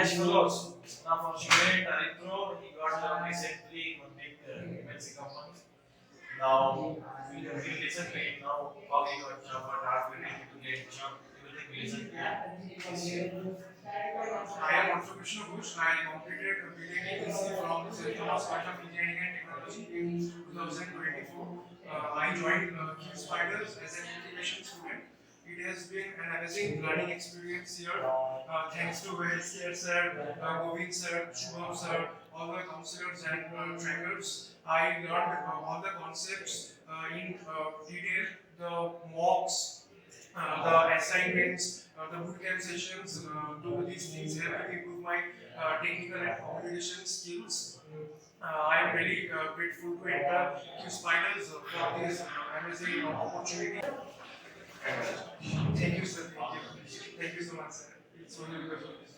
cash flows. Now for student Arithro, he got recently one big MNC company. Now we listen to it now. How he got job, what hard we need to get job. Everything we listen to it. I am also Krishna Ghosh. I completed B.tech from the Central College of Engineering and Technology in 2024. I joined QSpiders as an integration student. It has been an amazing learning experience here. Thanks to Healthcare sir, Govind sir, Shubham sir, all the counselors and trackers, I learned all the concepts in detail, the mocks, the assignments, the bootcamp sessions, do these things help me improve my technical and communication skills. I am really grateful to enter QSpiders for this amazing opportunity. Thank you, sir. Thank you. Thank you so much, sir. It's only because of this.